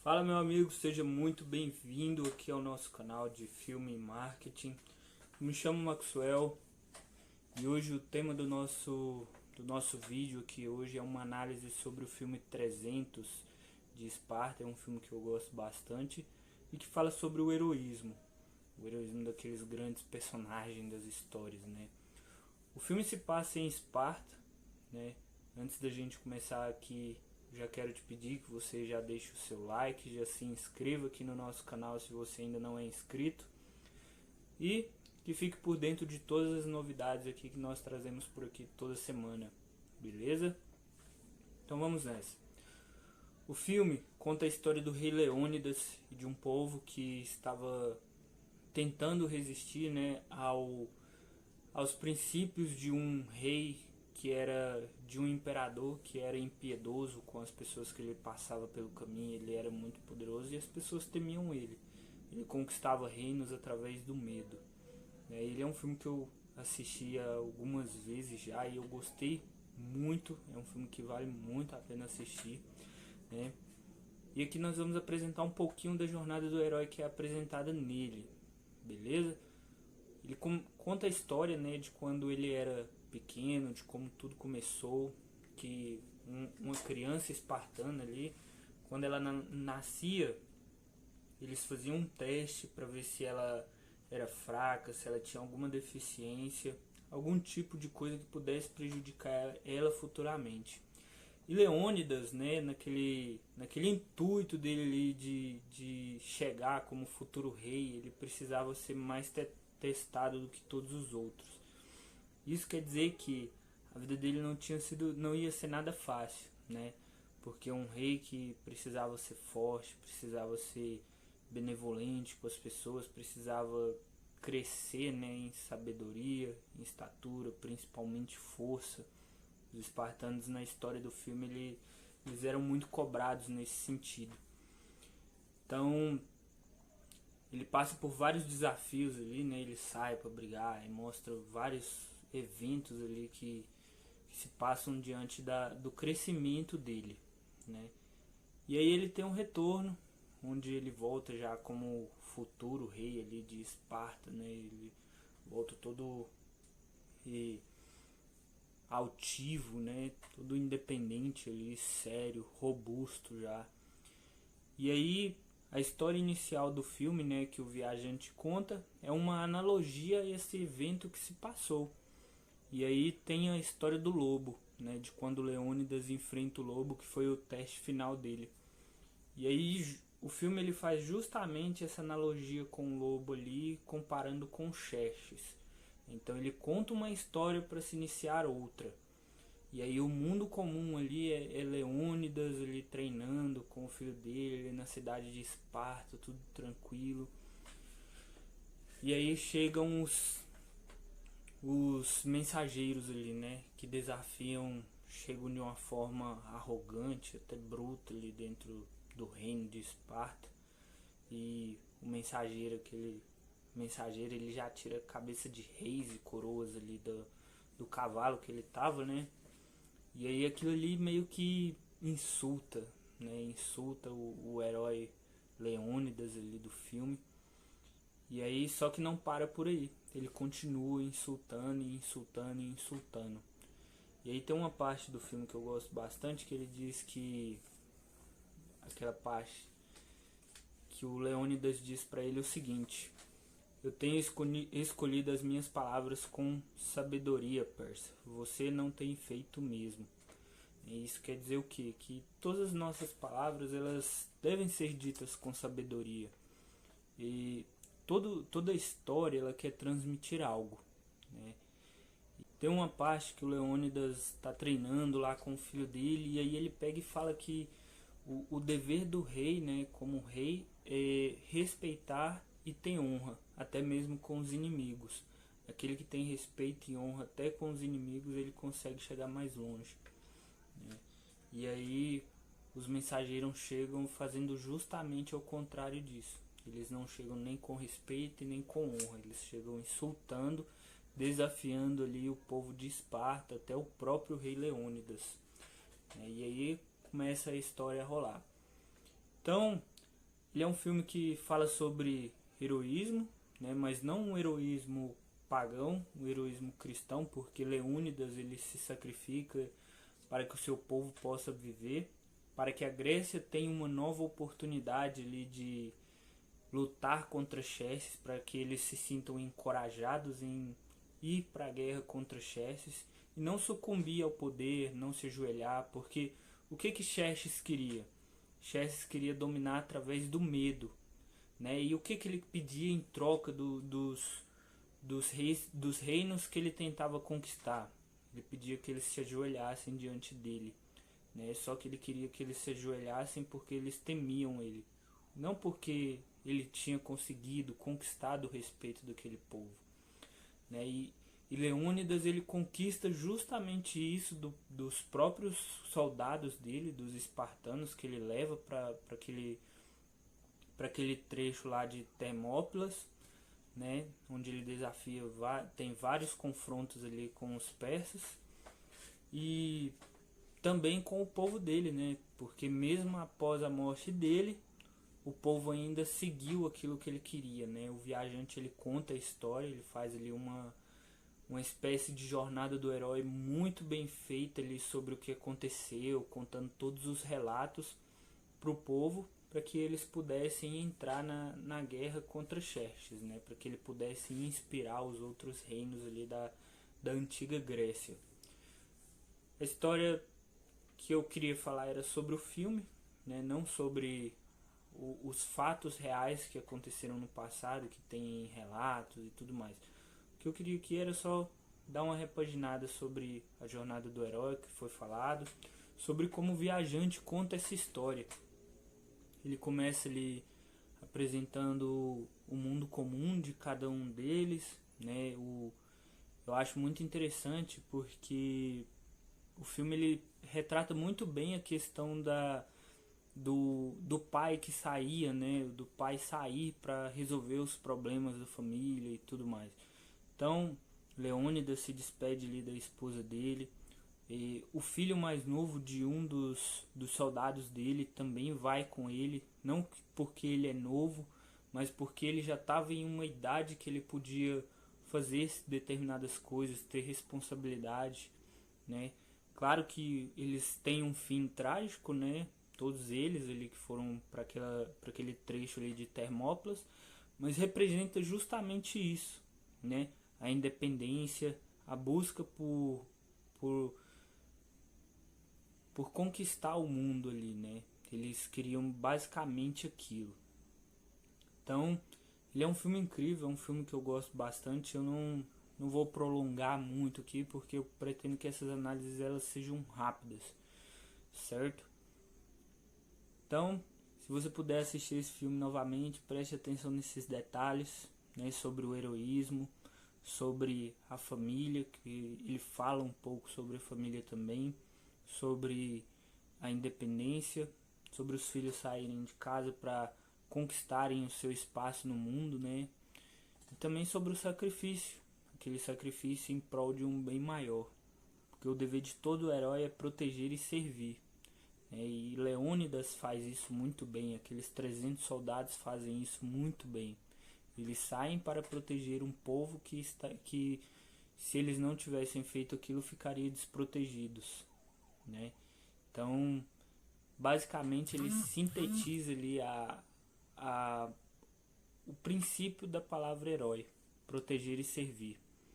Fala meu amigo, seja muito bem-vindo aqui ao nosso canal de filme e marketing. Me chamo Maxwell e hoje o tema do nosso vídeo aqui hoje é uma análise sobre o filme 300 de Esparta. É um filme que eu gosto bastante e que fala sobre o heroísmo daqueles grandes personagens das histórias, né? O filme se passa em Esparta, né? Antes da gente começar aqui, já quero te pedir que você já deixe o seu like, já se inscreva aqui no nosso canal se você ainda não é inscrito e que fique por dentro de todas as novidades aqui que nós trazemos por aqui toda semana, beleza? Então vamos nessa. O filme conta a história do rei Leônidas e de um povo que estava tentando resistir, né, aos princípios de um rei que era de um imperador que era impiedoso com as pessoas que ele passava pelo caminho. Ele era muito poderoso e as pessoas temiam ele. Ele conquistava reinos através do medo. Ele é um filme que eu assisti algumas vezes já e eu gostei muito. É um filme que vale muito a pena assistir, né? E aqui nós vamos apresentar um pouquinho da jornada do herói que é apresentada nele, beleza? Ele conta a história, né, de quando ele era pequeno, de como tudo começou, que uma criança espartana ali, quando ela nascia, eles faziam um teste para ver se ela era fraca, se ela tinha alguma deficiência, algum tipo de coisa que pudesse prejudicar ela futuramente. E Leônidas, né, naquele intuito dele ali de chegar como futuro rei, ele precisava ser mais testado do que todos os outros. Isso quer dizer que a vida dele não ia ser nada fácil, né? Porque um rei que precisava ser forte, precisava ser benevolente com as pessoas, precisava crescer, né, em sabedoria, em estatura, principalmente força. Os espartanos na história do filme eles eram muito cobrados nesse sentido. Então ele passa por vários desafios ali, né? Ele sai para brigar e mostra vários eventos ali que se passam diante do crescimento dele, né? E aí ele tem um retorno, onde ele volta já como futuro rei ali de Esparta, né? Ele volta todo altivo, né? Todo independente ali, sério, robusto já. E aí a história inicial do filme, né, que o viajante conta, é uma analogia a esse evento que se passou. E aí tem a história do lobo, né, de quando Leônidas enfrenta o lobo, que foi o teste final dele. E aí o filme ele faz justamente essa analogia com o lobo ali, comparando com Xerxes. Então ele conta uma história para se iniciar outra. E aí o mundo comum ali é Leônidas ali treinando com o filho dele na cidade de Esparta, tudo tranquilo. E aí chegam os mensageiros ali, né, que desafiam, chegam de uma forma arrogante, até bruta ali dentro do reino de Esparta. E o mensageiro, ele já tira a cabeça de reis e coroas ali do cavalo que ele tava, né? E aí aquilo ali meio que insulta, né? Insulta o herói Leônidas ali do filme. E aí só que não para por aí. Ele continua insultando e insultando e insultando. E aí tem uma parte do filme que eu gosto bastante, que ele diz que aquela parte que o Leônidas diz para ele o seguinte: eu tenho escolhido as minhas palavras com sabedoria, Persa. Você não tem feito o mesmo. E isso quer dizer o quê? Que todas as nossas palavras elas devem ser ditas com sabedoria. E toda a história ela quer transmitir algo, né? Tem uma parte que o Leônidas está treinando lá com o filho dele, e aí ele pega e fala que o dever do rei, né, como rei, é respeitar e ter honra, até mesmo com os inimigos. Aquele que tem respeito e honra até com os inimigos, ele consegue chegar mais longe, né? E aí os mensageiros chegam fazendo justamente ao contrário disso. Eles não chegam nem com respeito e nem com honra, eles chegam insultando, desafiando ali o povo de Esparta, até o próprio rei Leônidas. E aí começa a história a rolar. Então Ele é um filme que fala sobre heroísmo, né, mas não um heroísmo pagão, um heroísmo cristão, porque Leônidas ele se sacrifica para que o seu povo possa viver, para que a Grécia tenha uma nova oportunidade ali de lutar contra Xerxes, para que eles se sintam encorajados em ir para a guerra contra Xerxes e não sucumbir ao poder, não se ajoelhar, porque o que Xerxes queria? Xerxes queria dominar através do medo, né? E o que ele pedia em troca dos reinos que ele tentava conquistar? Ele pedia que eles se ajoelhassem diante dele, né? Só que ele queria que eles se ajoelhassem porque eles temiam ele, não porque ele tinha conseguido conquistar o respeito daquele povo, né? E Leônidas ele conquista justamente isso dos próprios soldados dele, dos espartanos que ele leva para aquele trecho lá de Termópilas, né? Onde ele desafia, tem vários confrontos ali com os persas e também com o povo dele, né? Porque mesmo após a morte dele, o povo ainda seguiu aquilo que ele queria, né? O viajante ele conta a história, ele faz ali uma espécie de jornada do herói muito bem feita ali sobre o que aconteceu, contando todos os relatos para o povo, para que eles pudessem entrar na guerra contra Xerxes, né? Para que ele pudesse inspirar os outros reinos ali da antiga Grécia. A história que eu queria falar era sobre o filme, né? Não sobre os fatos reais que aconteceram no passado, que tem relatos e tudo mais. O que eu queria aqui era só dar uma repaginada sobre a jornada do herói que foi falado, sobre como o viajante conta essa história. Ele começa ali apresentando o mundo comum de cada um deles, né? Eu acho muito interessante porque o filme ele retrata muito bem a questão do pai que saía, né? Do pai sair para resolver os problemas da família e tudo mais. Então, Leônidas se despede ali da esposa dele. E o filho mais novo de um dos soldados dele também vai com ele. Não porque ele é novo, mas porque ele já estava em uma idade que ele podia fazer determinadas coisas, ter responsabilidade, né? Claro que eles têm um fim trágico, né? Todos eles ali que foram para aquele trecho ali de Termópilas, mas representa justamente isso, né? A independência, a busca por, por conquistar o mundo ali, né? Eles queriam basicamente aquilo. Então, ele é um filme incrível, é um filme que eu gosto bastante. Eu não vou prolongar muito aqui, porque eu pretendo que essas análises elas sejam rápidas, certo? Então, se você puder assistir esse filme novamente, preste atenção nesses detalhes, né, sobre o heroísmo, sobre a família, que ele fala um pouco sobre a família também, sobre a independência, sobre os filhos saírem de casa para conquistarem o seu espaço no mundo, né? E também sobre o sacrifício, aquele sacrifício em prol de um bem maior, porque o dever de todo herói é proteger e servir. E Leônidas faz isso muito bem, aqueles 300 soldados fazem isso muito bem. Eles saem para proteger um povo que se eles não tivessem feito aquilo, ficaria desprotegidos, né? Então, basicamente, ele sintetiza ali o princípio da palavra herói, proteger e servir.